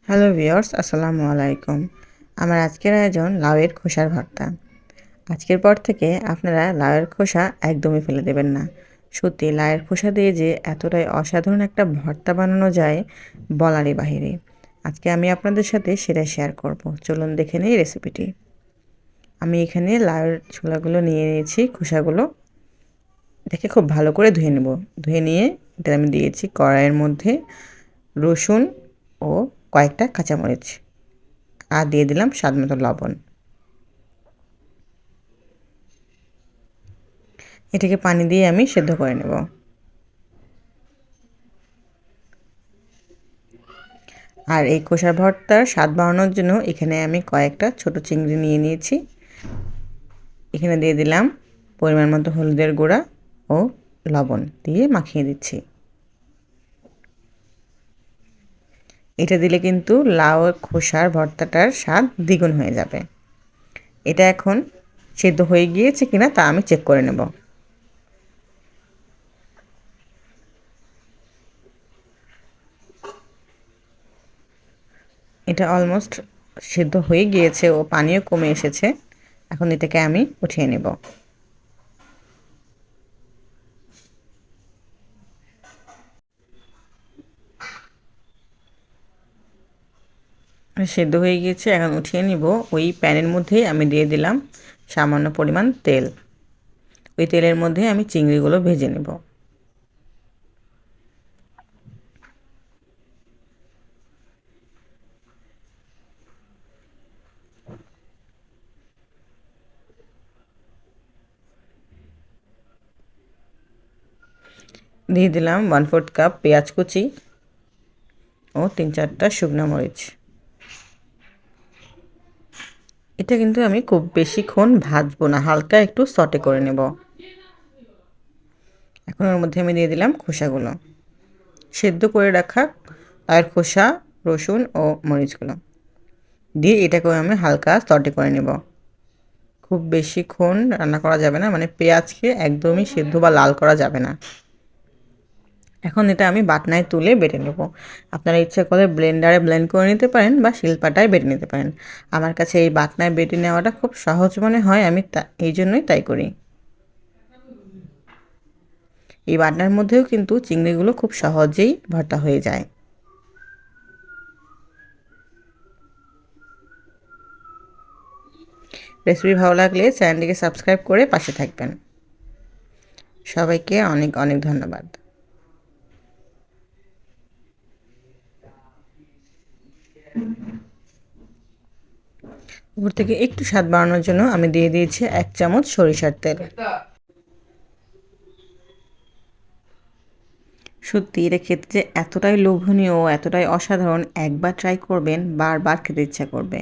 Hello viewers, আসসালামু আলাইকুম। আমার আজকের আয়োজন লাউয়ের খোসার ভর্তা। আজকের পর থেকে আপনারা লাউয়ের খোসা একদমই ফেলে দেবেন না। সত্যি লাউয়ের খোসা দিয়ে যে এতটাই অসাধারণ একটা ভর্তা বানানো যায় বলারই বাহিরে। আজকে আমি আপনাদের সাথে সেটাই শেয়ার করব। চলুন দেখে নিই রেসিপিটি। আমি এখানে লাউয়ের ছোলাগুলো নিয়ে নিয়েছি, খোসাগুলো এটাকে খুব ভালো করে ধুয়ে নেব। ধুয়ে নিয়ে এটা আমি দিয়েছি কড়াইয়ের মধ্যে রসুন ও কয়েকটা কাঁচামরিচ, আর দিয়ে দিলাম স্বাদমতো লবণ। এটাকে পানি দিয়ে আমি সেদ্ধ করে নেব। আর এই খোসার ভর্তার স্বাদ বাড়ানোর জন্য এখানে আমি কয়েকটা ছোট চিংড়ি নিয়ে নিয়েছি। এখানে দিয়ে দিলাম পরিমাণ মতো হলুদের গুঁড়া ও লবণ দিয়ে মাখিয়ে দিচ্ছি। এটা দিলে কিন্তু লাউ খোসার ভর্তাটার স্বাদ দ্বিগুণ হয়ে যাবে। এটা এখন সেদ্ধ হয়ে গিয়েছে কিনা তা আমি চেক করে নেব। এটা অলমোস্ট সেদ্ধ হয়ে গিয়েছে ও পানিও কমে এসেছে। এখন এটাকে আমি উঠিয়ে নেব। সেদ্ধ হয়ে গিয়েছে, এখন উঠিয়ে নিব। ওই প্যানের মধ্যেই আমি দিয়ে দিলাম সামান্য পরিমাণ তেল। ওই তেলের মধ্যে আমি চিংড়িগুলো ভেজে নেব। দিয়ে দিলাম 1/4 কাপ পেঁয়াজ কুচি ও 3-4টা শুকনো মরিচ। এটা কিন্তু আমি খুব বেশিক্ষণ ভাজবো না, হালকা একটু সটে করে নেব। এখন ওর মধ্যে আমি দিয়ে দিলাম খোসাগুলো, সেদ্ধ করে রাখা লাউয়ের খোসা, রসুন ও মরিচগুলো দিয়ে এটাকেও আমি হালকা সটে করে নেব। খুব বেশিক্ষণ রান্না করা যাবে না, মানে পেঁয়াজকে একদমই সেদ্ধ বা লাল করা যাবে না। এখন এটা আমি বাটনায় তুলে বেটে নেব। আপনারা ইচ্ছে করলে ব্লেন্ডারে ব্লেন্ড করে নিতে পারেন বা শিলপাটায় বেটে নিতে পারেন। আমার কাছে এই বাটনায় বেটে নেওয়াটা খুব সহজ মনে হয়, আমি এই জন্যই তাই করি। এই বাটনার মধ্যেও কিন্তু চিংড়িগুলো খুব সহজেই ভর্তা হয়ে যায়। রেসিপি ভালো লাগলে চ্যানেলটিকে সাবস্ক্রাইব করে পাশে থাকবেন। সবাইকে অনেক অনেক ধন্যবাদ। উপর থেকে একটু স্বাদ বাড়ানোর জন্য আমি দিয়ে দিয়েছি 1 চামচ সরিষার তেল। সত্যি এটা খেতে যে এতটাই লোভনীয় ও এতটাই অসাধারণ, একবার ট্রাই করবেন বারবার খেতে ইচ্ছা করবে।